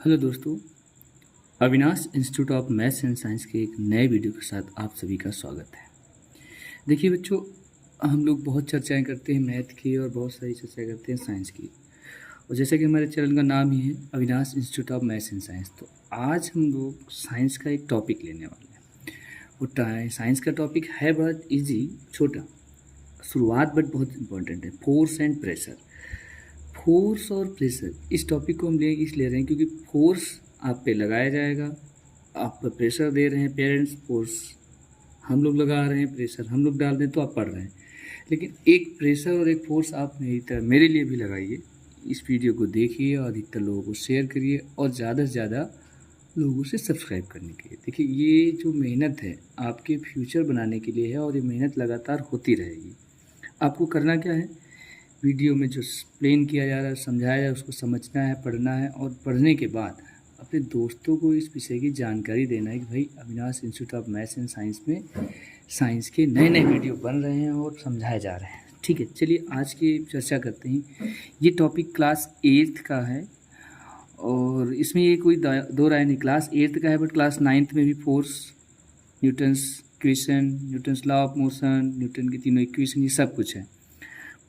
Hello दोस्तों, Avinash institute of maths and science के एक नए वीडियो के साथ आप सभी का स्वागत है। देखिए बच्चों, हम लोग बहुत चर्चाएं करते हैं मैथ की और बहुत सारी चर्चाएं करते हैं साइंस की। और जैसे कि हमारे चैनल का नाम ही है Avinash institute of maths and science, तो आज हम लोग साइंस का एक टॉपिक लेने वाले हैं। वो साइंस का टॉपिक है बहुत ईजी, छोटा शुरुआत बट बहुत इंपॉर्टेंट है। Force and pressure. फोर्स और प्रेशर, इस टॉपिक को हम ले रहे हैं क्योंकि फोर्स आप पे लगाया जाएगा, आप पर प्रेशर दे रहे हैं पेरेंट्स, फोर्स हम लोग लगा रहे हैं, प्रेशर हम लोग डाल दें तो आप पढ़ रहे हैं। लेकिन एक प्रेशर और एक फोर्स आप मेरे लिए भी लगाइए। इस वीडियो को देखिए और अधिकतर लोगों को शेयर करिए और ज़्यादा से ज़्यादा लोगों से सब्सक्राइब करने के लिए। देखिए, ये जो मेहनत है आपके फ्यूचर बनाने के लिए है और ये मेहनत लगातार होती रहेगी। आपको करना क्या है, वीडियो में जो एक्सप्लेन किया जा रहा है, समझाया जा रहा है, उसको समझना है, पढ़ना है और पढ़ने के बाद अपने दोस्तों को इस विषय की जानकारी देना है कि भाई Avinash institute of maths and science में साइंस के नए नए वीडियो बन रहे हैं और समझाए जा रहे हैं। ठीक है, चलिए आज की चर्चा करते हैं। ये टॉपिक क्लास 8th का है और इसमें ये कोई दो राय नहीं, क्लास 8th का है, बट क्लास 9th में भी force, Newton's equation, Newton's law of motion, Newton की तीनों इक्वेशन, ये सब कुछ है।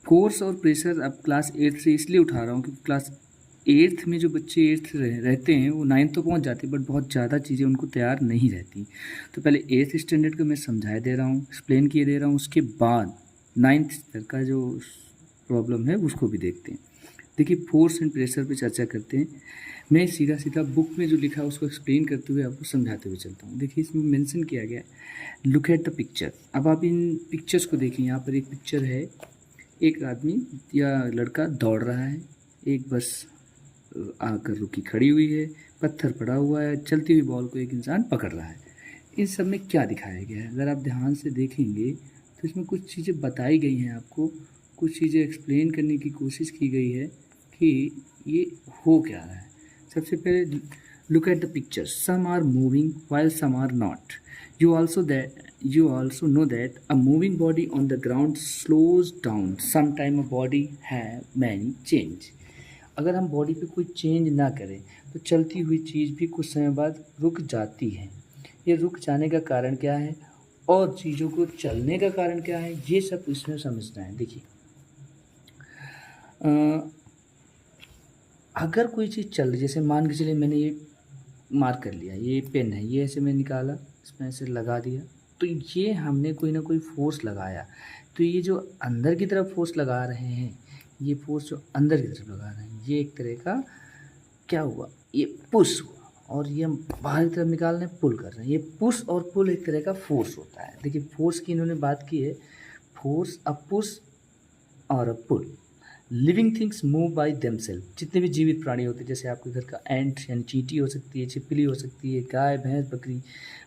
फोर्स और प्रेशर अब क्लास 8th से इसलिए उठा रहा हूँ क्योंकि क्लास 8th में जो बच्चे 8th रहते हैं वो 9th तो पहुँच जाते हैं, बट बहुत ज़्यादा चीज़ें उनको तैयार नहीं रहती। तो पहले 8th स्टैंडर्ड को मैं समझाए दे रहा हूँ, एक्सप्लेन किए दे रहा हूँ, उसके बाद 9th तक का जो प्रॉब्लम है उसको भी देखते हैं। देखिए, फोर्स एंड प्रेशर पे चर्चा करते हैं। मैं सीधा सीधा बुक में जो लिखा है उसको एक्सप्लेन करते हुए आपको समझाते हुए चलता हूँ। देखिए, इसमें मेंशन किया गया है, लुक एट द पिक्चर। अब आप इन पिक्चर्स को देखें। यहाँ पर एक पिक्चर है, एक आदमी या लड़का दौड़ रहा है, एक बस आकर रुकी खड़ी हुई है, पत्थर पड़ा हुआ है, चलती हुई बॉल को एक इंसान पकड़ रहा है। इन सब में क्या दिखाया गया है, अगर आप ध्यान से देखेंगे तो इसमें कुछ चीज़ें बताई गई हैं आपको, कुछ चीज़ें एक्सप्लेन करने की कोशिश की गई है कि ये हो क्या रहा है। सबसे पहले look at the picture, some are moving while some are not. You also know that a moving body on the ground slows down. Sometime a body have many change. अगर हम बॉडी पे कोई चेंज ना करें तो चलती हुई चीज़ भी कुछ समय बाद रुक जाती है। ये रुक जाने का कारण क्या है और चीज़ों को चलने का कारण क्या है, ये सब इसमें समझना है। देखिए, अगर कोई चीज़ चल रही, जैसे मान के चलिए मैंने ये मार्क कर लिया, ये पेन है, ये ऐसे मैं निकाला, इसमें ऐसे लगा दिया, तो ये हमने कोई ना कोई फोर्स लगाया। तो ये जो अंदर की तरफ फोर्स लगा रहे हैं, ये फोर्स जो अंदर की तरफ लगा रहे हैं, ये एक तरह का क्या हुआ, ये पुश हुआ, और ये हम बाहर की तरफ निकाल रहे हैं, पुल कर रहे हैं। ये पुश और पुल एक तरह का फोर्स होता है। देखिए, फोर्स की इन्होंने बात की है, फोर्स अ पुश और a pull. Living things move by themselves. जितने भी जीवित प्राणी होते हैं, जैसे आपके घर का एंट यानी चींटी हो सकती है, छिपकली हो सकती है, गाय, भैंस, बकरी,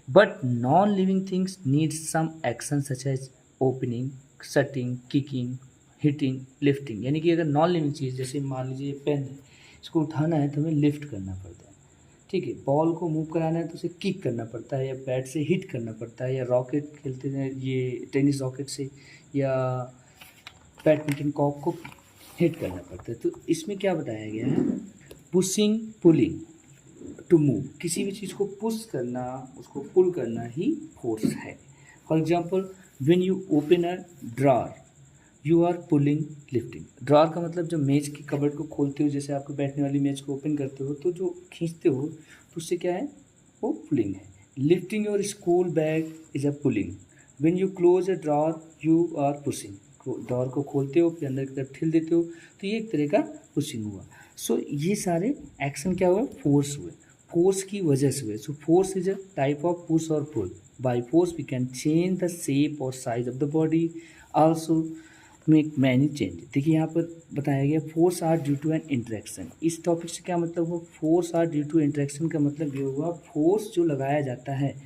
but non living things need some action such as opening, shutting, kicking, hitting, lifting. यानी कि अगर नॉन लिविंग चीज़, जैसे मान लीजिए पेन है, इसको उठाना है तो हमें लिफ्ट करना पड़ता है। ठीक है, बॉल को मूव कराना है तो उसे किक करना पड़ता है, या बैट से हिट करना पड़ता है, या रॉकेट खेलते हैं ये टेनिस रॉकेट से, या बैडमिंटन कॉक को हिट करना पड़ता है। तो इसमें क्या बताया गया है, पुशिंग, पुलिंग, टू मूव। किसी भी चीज़ को पुश करना, उसको पुल करना ही फोर्स है। For example, when you open a drawer you are pulling, lifting. Drawer का मतलब जब मेज की कबर्ड को खोलते हो, जैसे आपको बैठने वाली मेज को ओपन करते हो तो जो खींचते हो तो उससे क्या है, वो पुलिंग है। Lifting your school bag is a pulling. When you close a drawer you are pushing. Drawer को खोलते हो, फिर अंदर की तरफ ठेल देते हो, तो ये एक तरह का पुशिंग हुआ। सो ये सारे एक्शन क्या हुआ, फोर्स हुए, फोर्स की वजह से हुए। So force is a type of push और pull. By force we can change the shape और size of the body, also make many change. देखिए, यहाँ पर बताया गया force are due to an interaction. इस टॉपिक से क्या मतलब हुआ, force are due to interaction का मतलब ये हुआ, फोर्स जो लगाया जाता है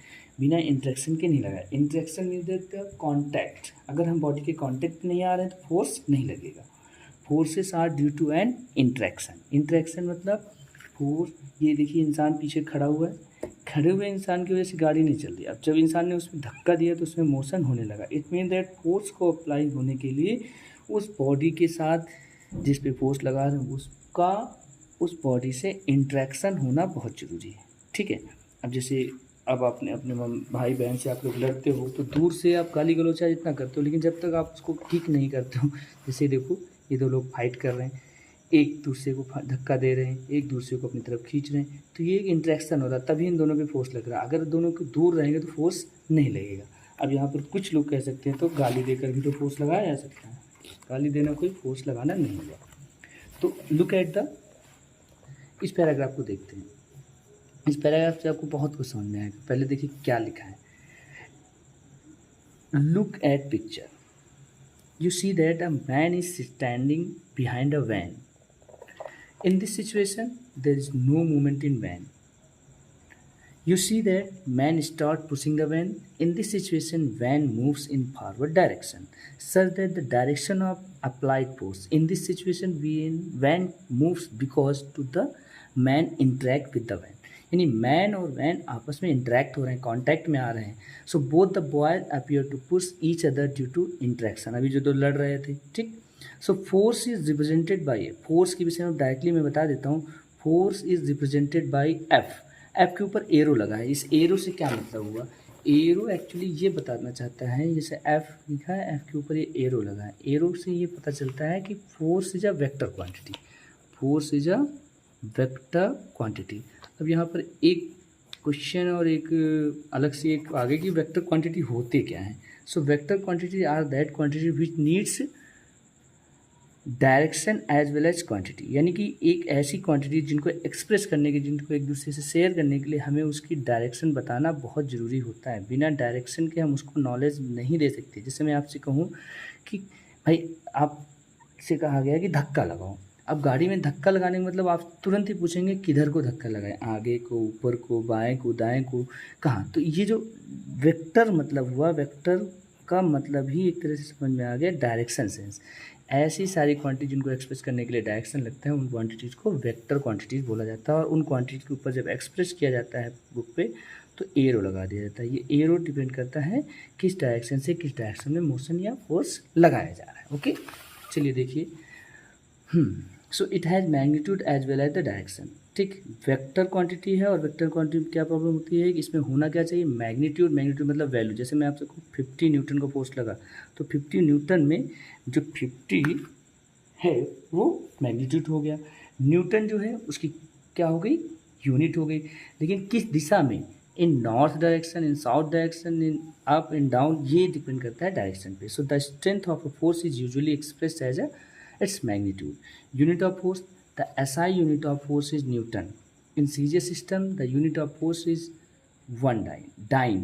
बिना इंटरेक्शन के नहीं लगाया। इंटरेक्शन मीन दैट कॉन्टैक्ट, अगर हम बॉडी के कॉन्टैक्ट नहीं आ रहे हैं तो फोर्स नहीं लगेगा। Forces are due to an interaction. Interaction मतलब फोर्स, ये देखिए इंसान पीछे खड़ा हुआ है, खड़े हुए इंसान की वजह से गाड़ी नहीं चल रही। अब जब इंसान ने उसमें धक्का दिया तो उसमें मोशन होने लगा। इट मीन दैट फोर्स को अप्लाई होने के लिए उस बॉडी के साथ जिस पे फोर्स लगा रहे हैं उसका उस बॉडी से इंटरेक्शन होना बहुत ज़रूरी है। ठीक है, अब जैसे अब आपने अपने भाई बहन से आप लोग लड़ते हो तो दूर से आप गाली गलौच इतना करते हो, लेकिन जब तक आप उसको ठीक नहीं करते हो, जैसे देखो ये दो लोग फाइट कर रहे हैं, एक दूसरे को धक्का दे रहे हैं, एक दूसरे को अपनी तरफ खींच रहे हैं, तो ये एक इंटरेक्शन हो रहा है, तभी इन दोनों पे फोर्स लग रहा है। अगर दोनों के दूर रहेंगे तो फोर्स नहीं लगेगा। अब यहाँ पर कुछ लोग कह सकते हैं तो गाली देकर भी तो फोर्स लगाया जा सकता है, गाली देना कोई फोर्स लगाना नहीं है। तो लुक एट द, इस पैराग्राफ को देखते हैं। इस पैराग्राफ से आपको बहुत कुछ समझ में आएगा। पहले देखिए क्या लिखा है, look at picture, you see that a man is standing behind a van. In this situation, there is no movement in van. You see that man start pushing the van. In this situation, van moves in forward direction, such that the direction of applied force. In this situation, van moves because to the man interact with the van. यानी man और van आपस में interact हो रहे हैं, contact में आ रहे हैं। So both the boys appear to push each other due to interaction. अभी जो दो लड़ रहे थे, ठीक। So force is represented by, force के विषय में डायरेक्टली मैं बता देता हूँ। Force is represented by F. F के ऊपर एरो लगा है। इस एरो से क्या मतलब हुआ, एरो एक्चुअली ये बताना चाहता है, जैसे एफ लिखा है, एफ के ऊपर ये एरो लगा है, एरो से ये पता चलता है कि force is a vector quantity. Force is a vector quantity. अब यहाँ पर एक क्वेश्चन और एक अलग से एक आगे की, वेक्टर क्वांटिटी होते क्या हैं। So vector quantity are that quantity which needs direction as well as quantity. यानी कि एक ऐसी क्वांटिटी जिनको एक्सप्रेस करने के, जिनको एक दूसरे से शेयर करने के लिए हमें उसकी डायरेक्शन बताना बहुत ज़रूरी होता है। बिना डायरेक्शन के हम उसको नॉलेज नहीं दे सकते। जैसे मैं आपसे कहूँ कि भाई आपसे कहा गया कि धक्का लगाओ, अब गाड़ी में धक्का लगाने का मतलब आप तुरंत ही पूछेंगे किधर को धक्का लगाएं, आगे को, ऊपर को, बाएं को, दाएं को, कहाँ। तो ये जो वेक्टर मतलब हुआ, वेक्टर का मतलब ही एक तरह से समझ में आ गया डायरेक्शन सेंस। ऐसी सारी क्वांटिटी जिनको एक्सप्रेस करने के लिए डायरेक्शन लगता है, उन क्वांटिटीज़ को वेक्टर क्वांटिटीज़ बोला जाता है। और उन क्वांटिटीज़ के ऊपर जब एक्सप्रेस किया जाता है बुक पे, तो एरो लगा दिया जाता है। ये एरो डिपेंड करता है किस डायरेक्शन से किस डायरेक्शन में मोशन या फोर्स लगाया जा रहा है। ओके, चलिए देखिए। So it has magnitude as well as the direction. ठीक, वेक्टर क्वांटिटी है, और वेक्टर क्वांटिटी क्या प्रॉब्लम होती है कि इसमें होना क्या चाहिए, मैग्नीट्यूड। मैग्नीट्यूड मतलब वैल्यू। जैसे मैं आपसे 50 न्यूटन का फोर्स लगा, तो 50 न्यूटन में जो 50 है वो मैग्नीट्यूड हो गया। न्यूटन जो है उसकी क्या हो गई, यूनिट हो गई। लेकिन किस दिशा में, in north direction, in south direction, in up, in down, ये डिपेंड करता है डायरेक्शन पे। So the strength of a force is usually expressed as its magnitude. Unit of force, the SI unit of force is Newton. In serious system, the unit of force is 1 dyne. Dyne,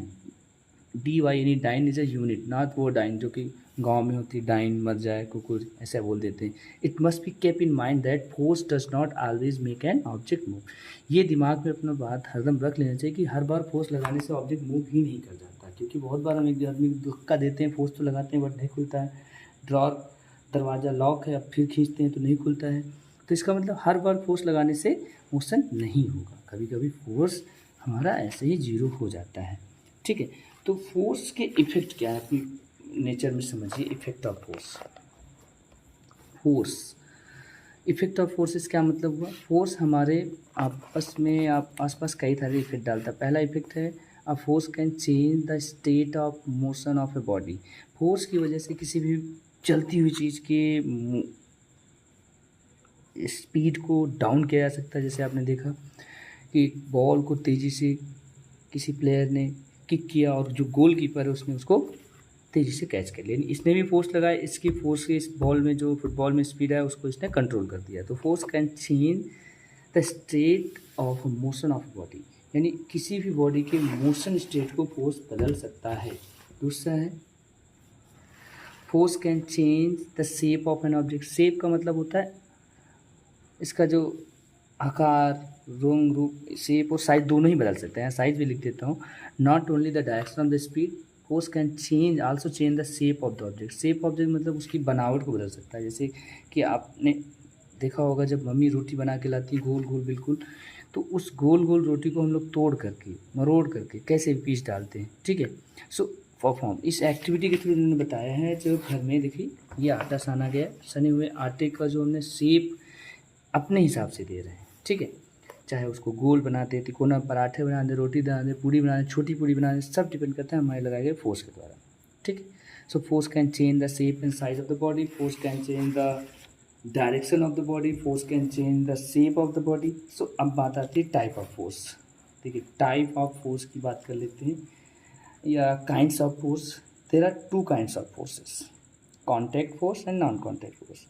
dy यानी dyne is a unit, not वो dyne जो कि गांव में होती, dine मर जाए कुकुर, ऐसा बोल देते हैं। It must be kept in mind that force does not always make an object move. ये दिमाग में अपना बात हरदम रख लेना चाहिए कि हर बार फोर्स लगाने से ऑब्जेक्ट मूव ही नहीं कर जाता। क्योंकि बहुत बार हम एक आदमी धक्का देते हैं, फोर्स तो लगाते हैं बट नहीं खुलता है। ड्रॉर, दरवाज़ा लॉक है, अब फिर खींचते हैं तो नहीं खुलता है। तो इसका मतलब हर बार फोर्स लगाने से मोशन नहीं होगा, कभी कभी फोर्स हमारा ऐसे ही जीरो हो जाता है। ठीक है, तो फोर्स के इफेक्ट क्या है अपनी नेचर में समझिए। Effect of force, force effect of forces क्या मतलब हुआ, फोर्स हमारे आपस में आसपास कई सारे इफेक्ट डालता है। पहला इफेक्ट है a force can change the state of motion of a body. Force की वजह से किसी भी चलती हुई चीज़ के स्पीड को डाउन किया जा सकता है। जैसे आपने देखा कि बॉल को तेज़ी से किसी प्लेयर ने किक किया और जो गोलकीपर है उसने उसको तेज़ी से कैच कर लिया, इसने भी फोर्स लगाया, इसकी फोर्स से इस बॉल में जो फुटबॉल में स्पीड है उसको इसने कंट्रोल कर दिया। तो force can change the state of motion of body, यानी किसी भी बॉडी के मोशन स्टेट को फोर्स बदल सकता है। दूसरा है force can change the shape of an object. Shape का मतलब होता है इसका जो आकार, रंग, रूप, शेप और साइज दोनों ही बदल सकते हैं। साइज भी लिख देता हूँ। Not only the direction of the speed, force can change also change the shape of the object. Shape object मतलब उसकी बनावट को बदल सकता है। जैसे कि आपने देखा होगा जब मम्मी रोटी बना के लाती है गोल गोल बिल्कुल, तो उस गोल गोल रोटी को हम लोग तोड़ करके, मरोड़ करके कैसे पीस डालते हैं। ठीक है, सो परफॉर्म इस एक्टिविटी के थ्रू उन्होंने बताया है। जो घर में देखिए ये आटा साना गया, सने हुए आटे का जो हमने शेप अपने हिसाब से दे रहे हैं, ठीक है। चाहे उसको गोल बनाते, तिकोना, पराठे बना दे, रोटी बना दे, पूड़ी बना दे, छोटी पूड़ी बना दे, सब डिपेंड करता है हमारे लगाए गए फोर्स के द्वारा, ठीक है। So force can change the shape and size of the body, force can change the direction of the body, force can change the shape of the body. So अब बात आती है टाइप ऑफ फोर्स। देखिए type of force की बात कर लेते हैं, या kinds of force. There are two kinds of forces, contact force and non contact force.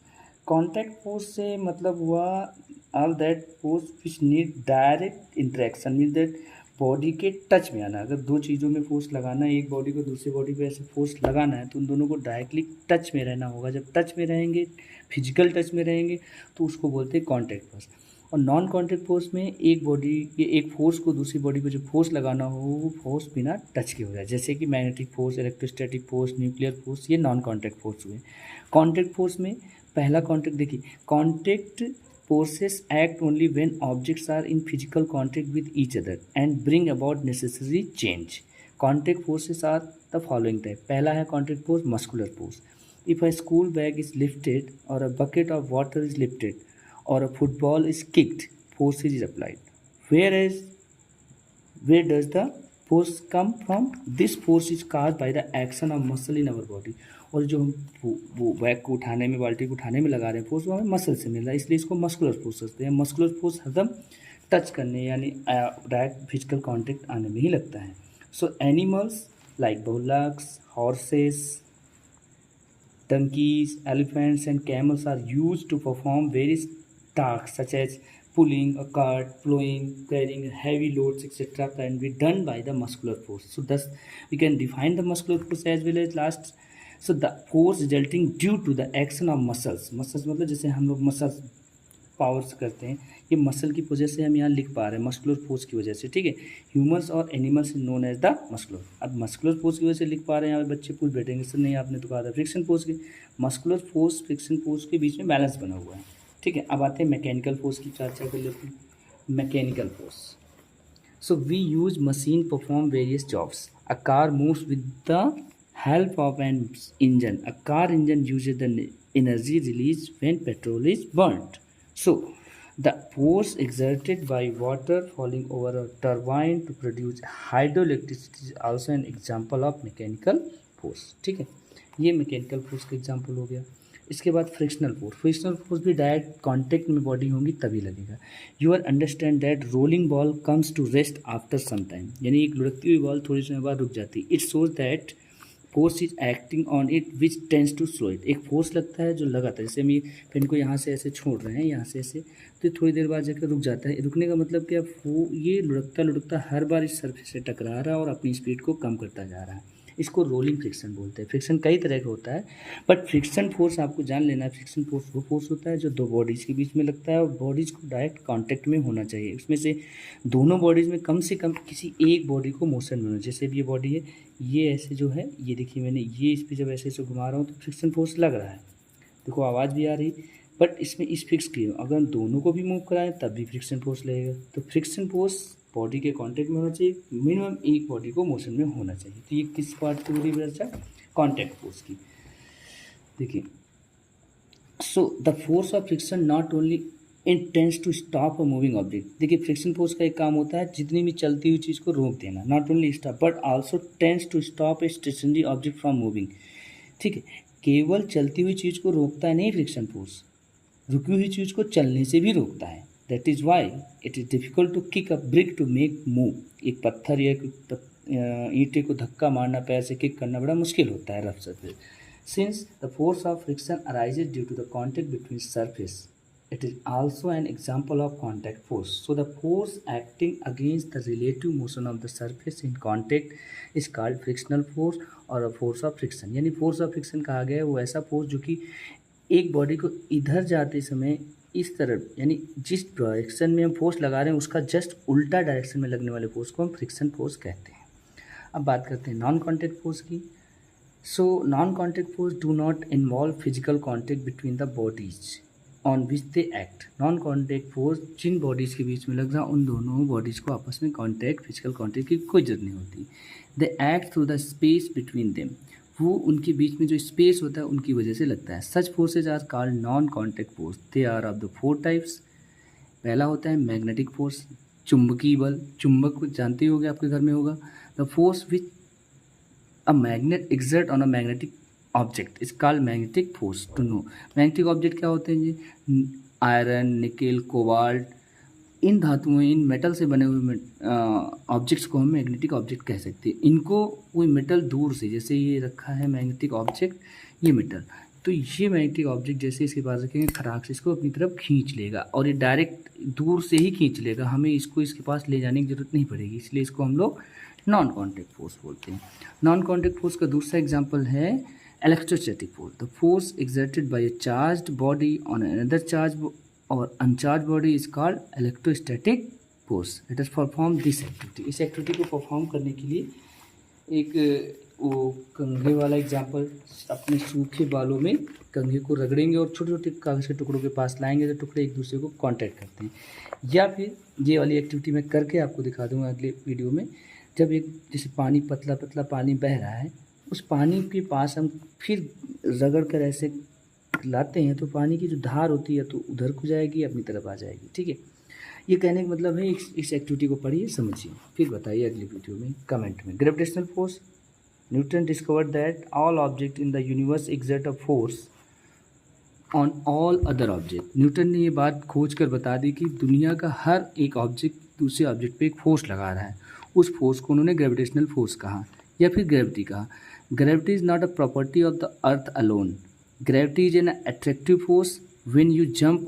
Contact force से मतलब हुआ all that force which need direct interaction, mean that body के टच में आना। अगर दो चीज़ों में फोर्स लगाना है, एक बॉडी को दूसरी बॉडी पे ऐसे फोर्स लगाना है, तो उन दोनों को डायरेक्टली टच में रहना होगा। जब टच में रहेंगे, फिजिकल टच में रहेंगे, तो उसको बोलते हैं कॉन्टैक्ट फोर्स। और नॉन कॉन्टैक्ट फोर्स में एक बॉडी के एक फोर्स को दूसरी बॉडी को जो फोर्स लगाना हो वो फोर्स बिना टच के हो जाए, जैसे कि magnetic force, electrostatic force, nuclear force, ये नॉन कॉन्टैक्ट फोर्स हुए। कॉन्टैक्ट फोर्स में पहला कॉन्टैक्ट देखिए, contact forces act only when objects are in physical contact with each other and bring about necessary change. Contact forces are the following type. पहला है contact force, muscular force. If a school bag is lifted or a bucket of water is lifted or a football is kicked, force is applied. Where does the force come from? This force is caused by the action of muscle in our body. और जो हम वो bag को उठाने में, बाल्टी को उठाने में लगा रहे हैं फोर्स, वो हमें मसल से मिल रहा है, इसलिए इसको मस्कुलर फोर्स कहते हैं। मस्कुलर फोर्स हरदम टच करने यानी डायरेक्ट फिजिकल कांटेक्ट आने में ही लगता है। सो animals like bullocks, horses, donkeys, elephants and camels are used to perform various tasks such as pulling a cart, plowing, carrying heavy loads, etc. can be done by the muscular force. So thus we can define the muscular force as well as last. So the force resulting due to the action of muscles. Muscles मतलब जैसे हम लोग muscles powers करते हैं, ये muscle की वजह से हम यहाँ लिख पा रहे हैं, मस्कुलर फोर्स की वजह से, ठीक है। ह्यूमंस और animals known as the muscular. अब मस्कुलर फोर्स की वजह से लिख पा रहे हैं, यहाँ पे बच्चे पूछ बैठेंगे सर नहीं आपने तो कहा था फ्रिक्शन फोर्स की। मस्कुलर फोर्स फ्रिक्शन फोर्स के बीच में बैलेंस बना हुआ है, ठीक है। अब आते हैं मैकेनिकल फोर्स की चर्चा कर लेते हैं। Mechanical force, so we use machine perform various jobs. A car moves with the help of an engine. A car engine uses the energy released when petrol is burnt. So the force exerted by water falling over a turbine to produce hydroelectricity is also an example of mechanical force, ठीक है। ये mechanical force का example हो गया। इसके बाद frictional force. Frictional force भी direct contact में बॉडी होंगी तभी लगेगा। You are understand that rolling ball comes to rest after some time, यानी एक लुढ़कती हुई बॉल थोड़ी समय बाद रुक जाती है। It shows that force is acting on it which tends to slow it. एक फोर्स लगता है जो लगाता है, जैसे हम ये पेन को यहाँ से ऐसे छोड़ रहे हैं, यहाँ से ऐसे, तो थोड़ी देर बाद जाकर रुक जाता है। रुकने का मतलब क्या, ये लुढ़कता लुढ़कता हर बार इस सरफेस से टकरा रहा है और अपनी स्पीड को कम करता जा रहा है। इसको रोलिंग फ्रिक्शन बोलते हैं। फ्रिक्शन कई तरह का होता है, बट फ्रिक्शन फोर्स आपको जान लेना है। फ्रिक्शन फोर्स वो फोर्स होता है जो दो बॉडीज़ के बीच में लगता है और बॉडीज़ को डायरेक्ट कांटेक्ट में होना चाहिए। उसमें से दोनों बॉडीज़ में कम से कम किसी एक बॉडी को मोशन में होना। जैसे भी ये बॉडी है, ये ऐसे जो है, ये देखिए मैंने ये इस पर जब ऐसे ऐसे घुमा रहा हूँ तो फ्रिक्शन फोर्स लग रहा है, देखो आवाज़ भी आ रही, बट इसमें इस फिक्स की अगर हम दोनों को भी मूव कराएं तब भी फ्रिक्शन फोर्स लगेगा। तो फ्रिक्शन फोर्स बॉडी के कांटेक्ट में होना चाहिए, मिनिमम एक बॉडी को मोशन में होना चाहिए। तो ये किस पार्ट की बॉडी चर्चा, कांटेक्ट फोर्स की। देखिए, so the force of friction not only intends to stop a moving object. देखिए फ्रिक्शन फोर्स का एक काम होता है जितनी भी चलती हुई चीज़ को रोक देना, not only stop but also tends to stop a stationary object from moving, ठीक है। केवल चलती हुई चीज़ को रोकता है नहीं फ्रिक्शन फोर्स, रुकी हुई चीज़ को चलने से भी रोकता है। That is why it is difficult to kick a brick to make move. एक पत्थर या ईंटे को धक्का मारना, पैर से किक करना बड़ा मुश्किल होता है rough surface. Since the force of friction arises due to the contact between surface, it is also an example of contact force. So the force acting against the relative motion of the surface in contact is called frictional force और a force of friction। यानी force of friction कहा गया है वो ऐसा force जो कि एक बॉडी को इधर जाते समय इस तरफ, यानी जिस डायरेक्शन में हम फोर्स लगा रहे हैं उसका जस्ट उल्टा डायरेक्शन में लगने वाले फोर्स को हम फ्रिक्शन फोर्स कहते हैं। अब बात करते हैं नॉन कॉन्टैक्ट फोर्स की। So non contact force do not involve physical contact between the bodies on which they act. Non contact force जिन बॉडीज़ के बीच में लग रहा उन दोनों बॉडीज़ को आपस में कॉन्टैक्ट, फिजिकल कॉन्टैक्ट की कोई जरूरत नहीं होती। They act through the space between them, वो उनके बीच में जो स्पेस होता है उनकी वजह से लगता है। Such forces are called non contact force. They are of the 4 types. पहला होता है मैग्नेटिक फोर्स, चुंबकीय बल, चुंबक को जानते ही होगे, आपके घर में होगा। The force which a magnet exert on a magnetic object is called magnetic force to know। Magnetic object क्या होते हैं जी? आयरन, निकेल, कोबाल्ट, इन धातुओं, इन मेटल से बने हुए ऑब्जेक्ट्स को हम मैग्नेटिक ऑब्जेक्ट कह सकते हैं। इनको कोई मेटल दूर से, जैसे ये रखा है मैग्नेटिक ऑब्जेक्ट, ये मेटल, तो ये मैग्नेटिक ऑब्जेक्ट जैसे इसके पास रखेंगे, खराक से इसको अपनी तरफ खींच लेगा, और ये डायरेक्ट दूर से ही खींच लेगा, हमें इसको इसके पास ले जाने की जरूरत नहीं पड़ेगी, इसलिए इसको हम लोग नॉन कॉन्टैक्ट फोर्स बोलते हैं। नॉन कॉन्टैक्ट फोर्स का दूसरा एग्जांपल है electrostatic force. The force exerted by a charged body on another charge और uncharge body is called electrostatic force. It is perform this activity. इस एक्टिविटी को perform करने के लिए एक वो कंघे वाला एग्जाम्पल, अपने सूखे बालों में कंघे को रगड़ेंगे और छोटे छोटे कागज़ के टुकड़ों के पास लाएंगे, तो टुकड़े एक दूसरे को कांटेक्ट करते हैं। या फिर ये वाली एक्टिविटी मैं करके आपको दिखा दूंगा अगले वीडियो में। जब एक जैसे पानी, पतला पतला पानी बह रहा है, उस पानी के पास हम फिर रगड़ कर ऐसे लाते हैं, तो पानी की जो धार होती है तो उधर को जाएगी, अपनी तरफ आ जाएगी। ठीक है, ये कहने का मतलब है इस एक्टिविटी को पढ़िए, समझिए, फिर बताइए अगली वीडियो में कमेंट में। Gravitational force. Newton discovered that all object in the universe exert a force on all other object. Newton ने ये बात खोज कर बता दी कि दुनिया का हर एक ऑब्जेक्ट दूसरे ऑब्जेक्ट पे एक फोर्स लगा रहा है। उस फोर्स को उन्होंने ग्रेविटेशनल फोर्स कहा, या फिर ग्रेविटी कहा। Gravity is not a property of the earth alone. Gravity is an attractive force. When you jump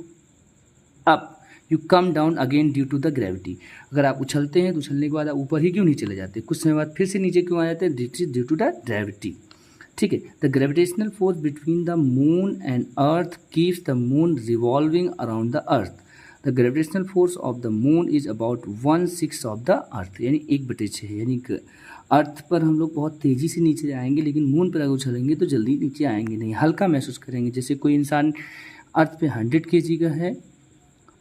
up you come down again due to the gravity. अगर आप उछलते हैं तो उछलने के बाद आप ऊपर ही क्यों नहीं चले जाते, कुछ समय बाद फिर से नीचे क्यों आ जाते हैं? Due to the gravity. ठीक है, the gravitational force between the moon and earth keeps the moon revolving around the earth. The gravitational force of the moon is about 1/6 of the earth, यानी 1/6। यानी अर्थ पर हम लोग बहुत तेज़ी से नीचे जाएंगे, लेकिन मून पर अगर उछलेंगे तो जल्दी नीचे आएंगे नहीं, हल्का महसूस करेंगे। जैसे कोई इंसान अर्थ पे 100 kg का है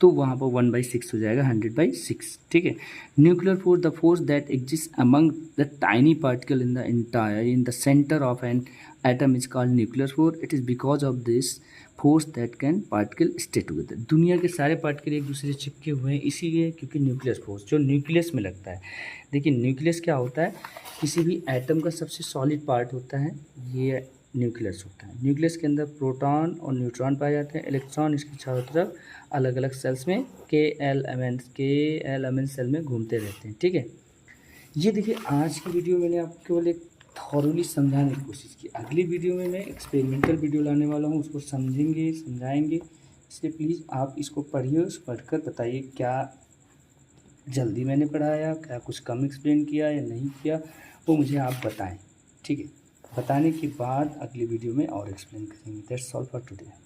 तो वहाँ पर 1/6 हो जाएगा, 100/6। ठीक है। Nuclear force, the force that exist among the tiny particle in the centre of an atom is called nuclear force. It is because of this force that can particle stay together. दुनिया के सारे particle एक दूसरे से चिपके हुए हैं इसीलिए क्योंकि न्यूक्लियर फोर्स जो न्यूक्लियस में लगता है। देखिए न्यूक्लियस क्या होता है, किसी भी एटम का सबसे सॉलिड पार्ट होता है, ये न्यूक्लियस होता है। न्यूक्लियस के अंदर प्रोटॉन और न्यूट्रॉन पाए जाते हैं, इलेक्ट्रॉन इसके चारों तरफ अलग अलग सेल्स में के एल एम एन सेल में घूमते रहते हैं। ठीक है, ये देखिए आज की वीडियो मैंने आपको केवल एक थॉरली समझाने की कोशिश की। अगली वीडियो में मैं एक्सपेरिमेंटल वीडियो लाने वाला हूँ, उसको समझेंगे, समझाएंगे। इसलिए प्लीज़ आप इसको पढ़िए, उस पढ़कर बताइए क्या जल्दी मैंने पढ़ाया, क्या कुछ कम एक्सप्लेन किया या नहीं किया, वो मुझे आप बताएं। ठीक है, बताने के बाद अगली वीडियो में और एक्सप्लेन करेंगे। That's all for today.